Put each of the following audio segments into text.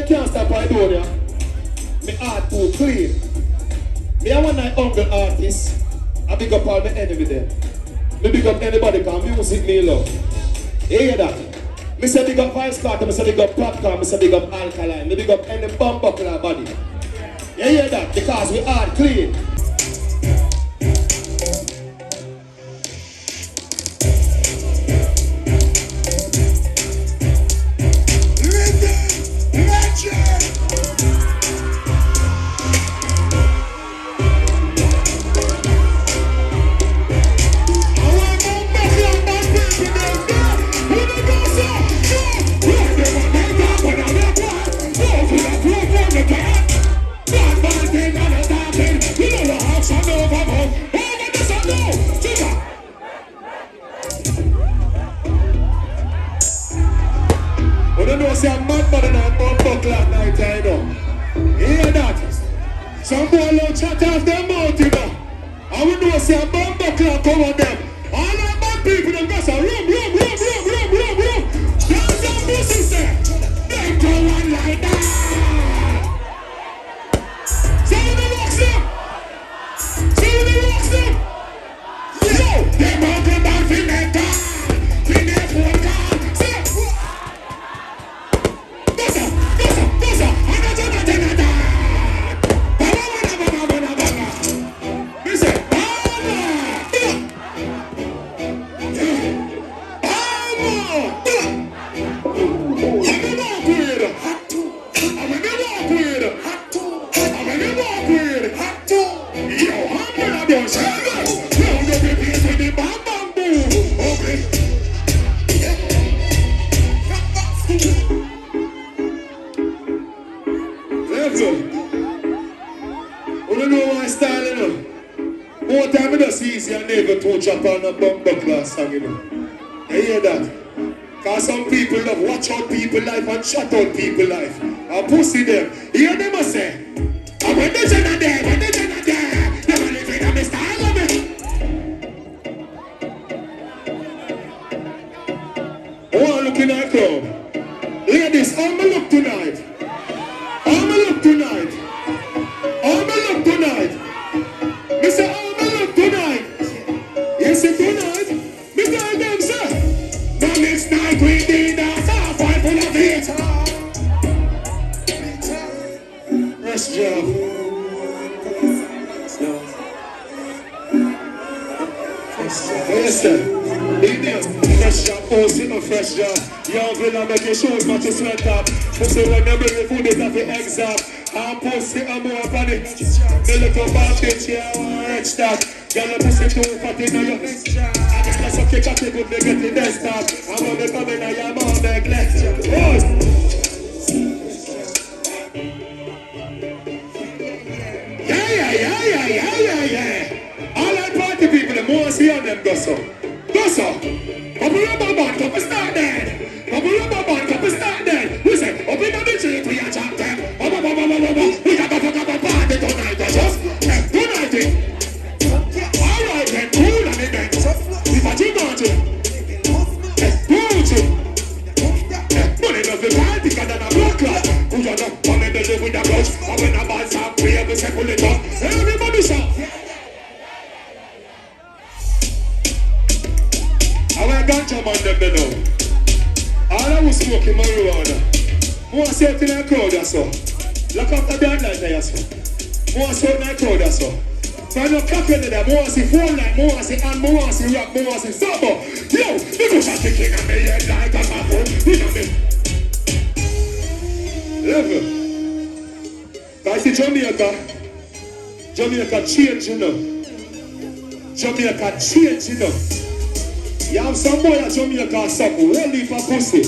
can't stop Aidonia. My heart too clean. Me I want my humble artist. I big up all my enemy there. Me big up anybody cause music me love. You hear that? Me say big up Vybz Kartel, me say big up Popcorn, me say big up Alkaline, me big up any bumbuckler body. You hear that? Because we are clean. See a madman and a bumbuckler at night, I know. You hear that? Some boy will chat off their mouth, you know. I will know see a bumbuckler come on them. All the bad people, them guys are room. There's some business there. They go on like that. See the rocks them. Yo, they walk about in their car. In their phone car. More time it just easy and never touch up on a bumbuckler song, you know. You hear that? Cause some people love watch out people life and shut out people life. And pussy them. You hear them say? And when the gen are there, never living on the style of it. I want to look in that crowd. Ladies, how me look tonight? Me say, how me look tonight? You see tonight? Me tell them, sir. The next night we did dance off, I full of it. Fresh job. Yes, sir. Fresh job, posting a fresh job. Young villa making shoes, but you sweat up. Pussy when they bring the food, it have the eggs up. I'm pussy, I'm more up on it. The little bad bitch, yeah, I want rich that. Girl, the pussy too fat in your face. I just suck your cocky, good, they get the desktop. I want to come in and your mom neglect. Yeah. All that party people, the more see on them, go so. Couple rubber band, couple start dead. We say, open up the tree, we are champ them. We got to fuck up a party tonight, just tonight. Alright then, cool on the bench. If I think on you, money does the party, because then a blood clot. Who you know, come in the live with a clutch. And when a band start play, we say pull it up. Everybody shout. I want ganja man them know. All I was smoking marijuana. More say it in a crowd or so. Look after that night I so. More say in a crowd or so. So I know clapping in there. More say phone line, more say and more say rap, more say sabo. Yo, the bush are kicking on me head like a phone. You know me. Level. I see Jamaica change, you know. Jamaica change, you know. You have some boy at Jamaica suck only for pussy.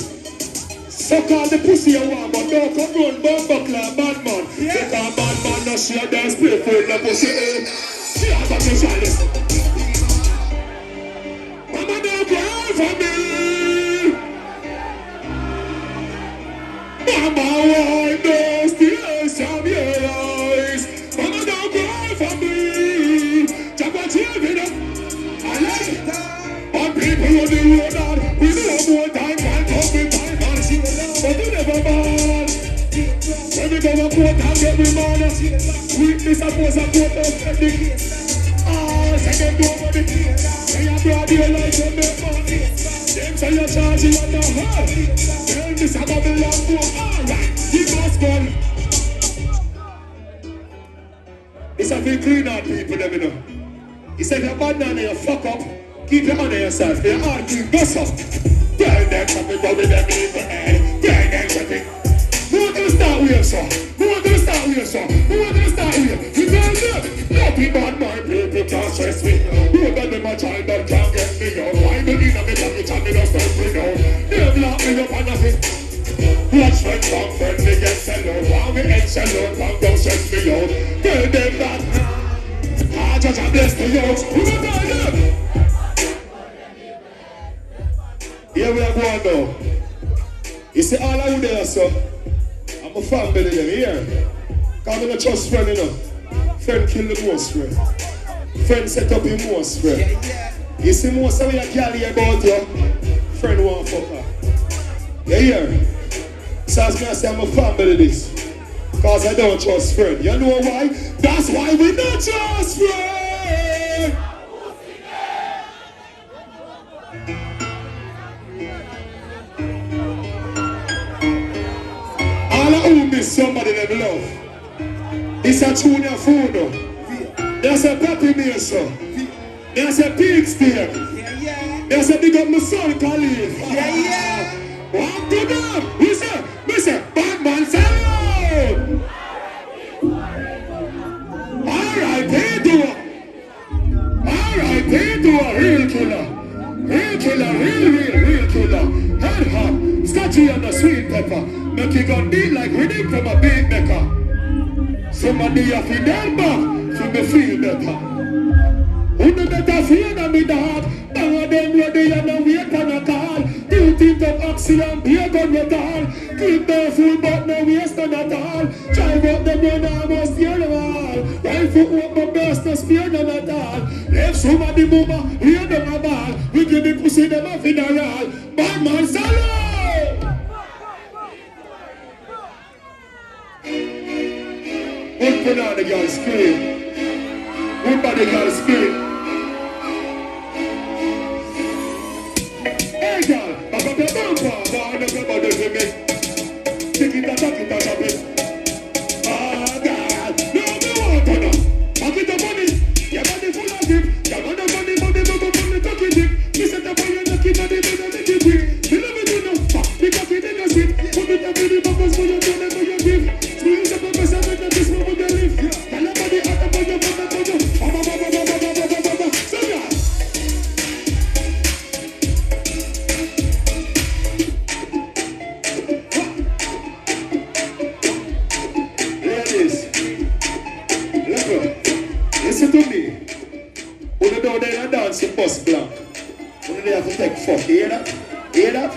Suck all the pussy you want, but don't come run bumbuckler bad man. Because bad man no share their spray for the pussy. She has a specialist. Mama don't cry for me. Mama why those tears from your eyes. Mama don't cry for me. Jabba children up. I like it. People on the road on, we need more time, can't talk with time, and she will love, but you never mind. court and get remanded. Witness suppose a court open the case. Say them go over the case. Say a broad daylight on their money. Them say you're charging on the hall. Tell me some of the long go. Alright, you must go. It's a big clean out people, them you know. He said if you're bad now you fuck up, keep your honor yourself. They're hard clean, go up. Tell them something go with them evil head. Tell them something. Who want to start with you, sir? Who want to start with you, sir? Who want to start with you? You tell them. Nothing bad my people can't stress me. Who got them a child that can't get me out? Why me in a bit of it and me don't stop me now? They've locked me up on nothing. Watch friend from friend me get sell out. While me head sell out, man don't stress me out. Tell them that I just a bless the youth. Who got them? Here we are going now. You see all of you there, so I'm a family them here. Because I'm not trust friend, you know. Friend kill the most friend. Friend set up the most friend. You see most of you carry about you. Friend won't fuck her. You hear? So as me I say I'm a family this. Because I don't trust friend. You know why? That's why we don't trust friend. All of who miss somebody they love. It's a junior food. There's a Peppy Mason. There's a pig steak. There's a big up my son Khalif. What to them? We say, bad man salute. Alright, Pedro. Alright, Pedro, real killer. Real killer, real killer. Head hop, scotchy and the sweet pepper. Make you gun beat like rhythm from a beat maker. Somebody have to them back to me feel better. Who no better feel than me dog? Bang of them ready and a wait on a call. Do think of oxygen, be a gun with all. Keep their full but no waste on at all. Drive up them run almost steer the wall. Right foot up my best to spear them at all. If somebody move a, hear them a ball. We give the pussy them a funeral. Bad man salute! Good for now the girl scream. Good for the girl scream. Hey girl, I got your bumper, but I never bother with me. Take it and tuck it and drop it. Ah God, no me want to know. Tuck it up on it, your body full of it. Your man up on the body, tuck it in. Me set up on your knocking on the bed and make it quick. You know me do no fuck, the coffee then you sit. Put it up in the bubbles for your gun and for your gift. Squeeze up on my side and this move with your lift. Tell your body out of your bubble. So yeah. Listen to me. When you down there and dance in bus blank, when you have to take fuck, you hear that? Hear that?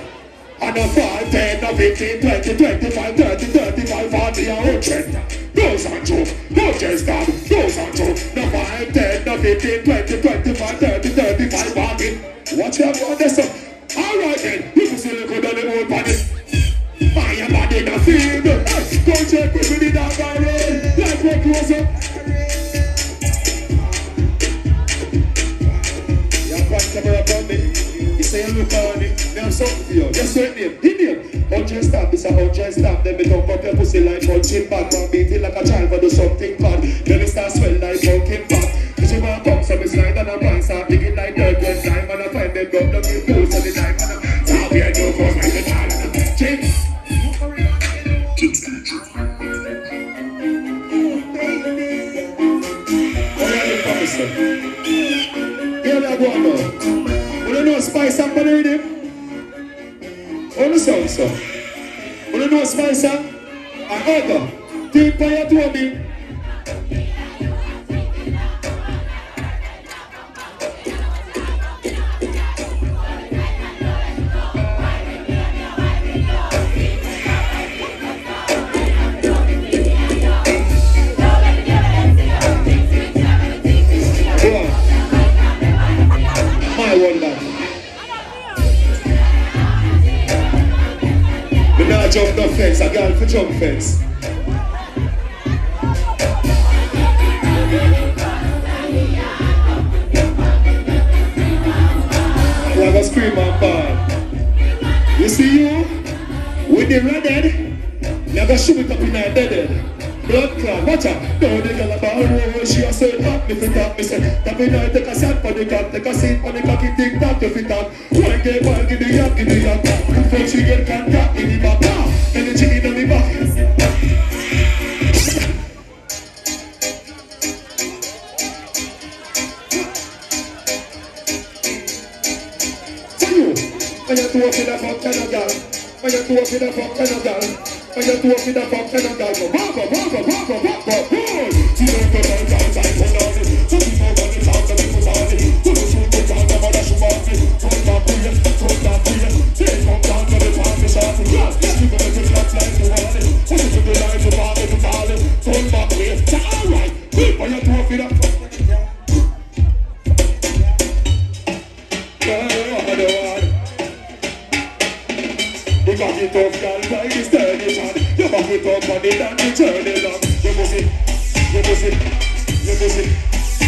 And a 5, 10, a 15, 20, 25, 30, 35, 40, a 100. Goes on to, go just stop, goes on to. No 5, 10, a 15, 20, 25, 30, 35, 40. Watch out on this one. Alright then, you can see look on the old body. Fire body in the field. Go check with me down by road. Like what goes up. Camera from me. You say you look on it. Me have something for you. Just your name. His name. 100 stamp. It's a 100 stamp. Then me don't up your pussy like punching bag. Man beat it like a child but do something bad. Then it start swell like pumpkin pop. Cause you want come so me slide and a pants. Start digging like dirt when time. And I find them gun down in close on the time. And I stop here no cause like the time. And I change. Oh yeah, the professor. Here we are going now. You don't know Spice up on the rhythm? On the song, sir. You don't know Spice up? And Oga, take fire to me. Jump the fence, a girl for jump fence. You have a scream and ball. You see you? With the redhead, you have a shoot it up in her deadhead. Blood clot, watch out. No, the girl about her, she a say tap me fit up. Me say, tap me now, take a shot for the cock. Take a seat for the cocky, tick tap to fit up. One get one, give the yak, give the yak. Before she get contact in the back. Energy in the back. When you talk with a fuck and a girl, when you talk with a fuck and a girl, when you talk with a fuck and a girl, go walk, she don't go down, put on it. So people want to talk to me, put on it. To the shoot, put down, the mother should want it. Turn that to you, take come down to the party, shot it. Yeah, you gonna just not like to want it. Push it to the line, to party, to call it. Turn back way, say alright. When you talk with a fuck and a girl, you back it up, girl, by this television. You back it up on it and you turn it on. You must it.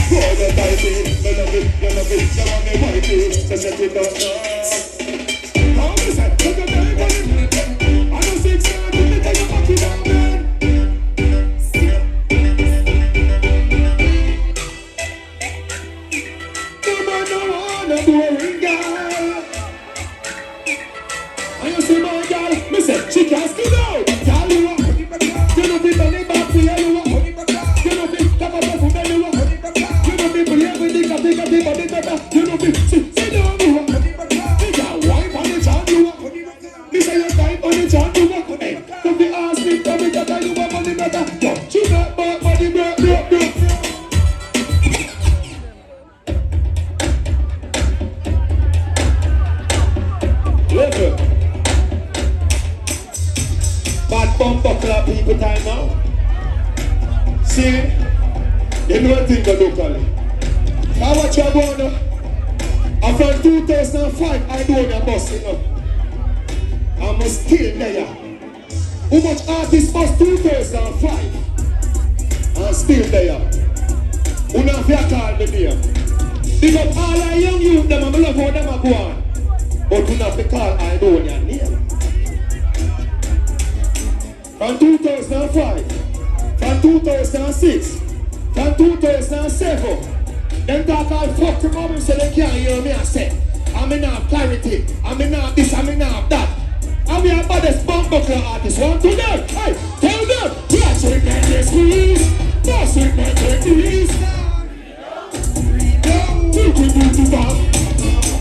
Go the tighty, you love it, you want me whitey. So set it up now. How is it? Look at that, I don't see it, you take your back it up, man. You might not wanna do a ring, girl. And you see my girl, me say, she can't skin out. Girl, you want, you know people live back for you, you want. You know people talk about for them, you want. You know people here with the body better. You know people, sit down, you want. You got wife on the chan, you want. Me say you type on the chan, you want. Hey, don't be asking, tell me that you want money better. Yo, she not bad money, bro. Listen. Bad bumper club people time now. See, you know what thing locally. Now what you're going to? I'm from 2005, Aidonia bus, you know. I'm still there. How much artists bus 2005? I'm still there. Who not fear call me there? Because all our young youth, them, I'm love how them are going. But who not fear call Aidonia name? From 2005, from 2006, from 2007, them talk all fuck to mom so they can't hear me I say, I'm in have clarity, I'm in have this, I'm in have that. And we are baddest bumbuckler artists, want to them, hey, tell them, watch it make they squeeze, watch it make they squeeze.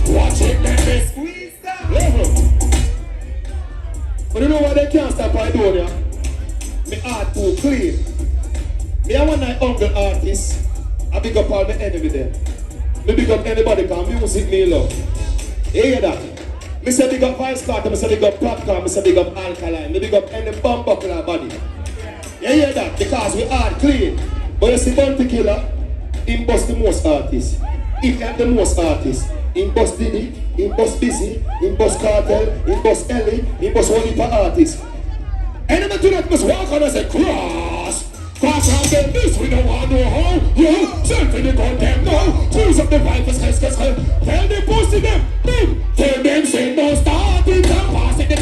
Watch it make they squeeze. Level. But you know why they can't stop Aidonia? My art too clean. Me I want my uncle artist. I big up all my enemy there. Me big up anybody because music me love. You hear that? Me say big up Vybz Kartel, me say big up Popcorn, me say big up Alkaline, me big up any bumbuckler body. You hear that? Because we art clean. But you see Bounty Killer, he bust the most artists. If you have the most artists, he bust Diddy, he bust Busy, he bust Kartel, he bust Ellie, he bust one heap of artists. Enemy to that must walk on and say, cross around them, this we don't want no how. Yo, send for the content now. Choose up the Vybz, tell the pussy them, tell them say no start it and pass it.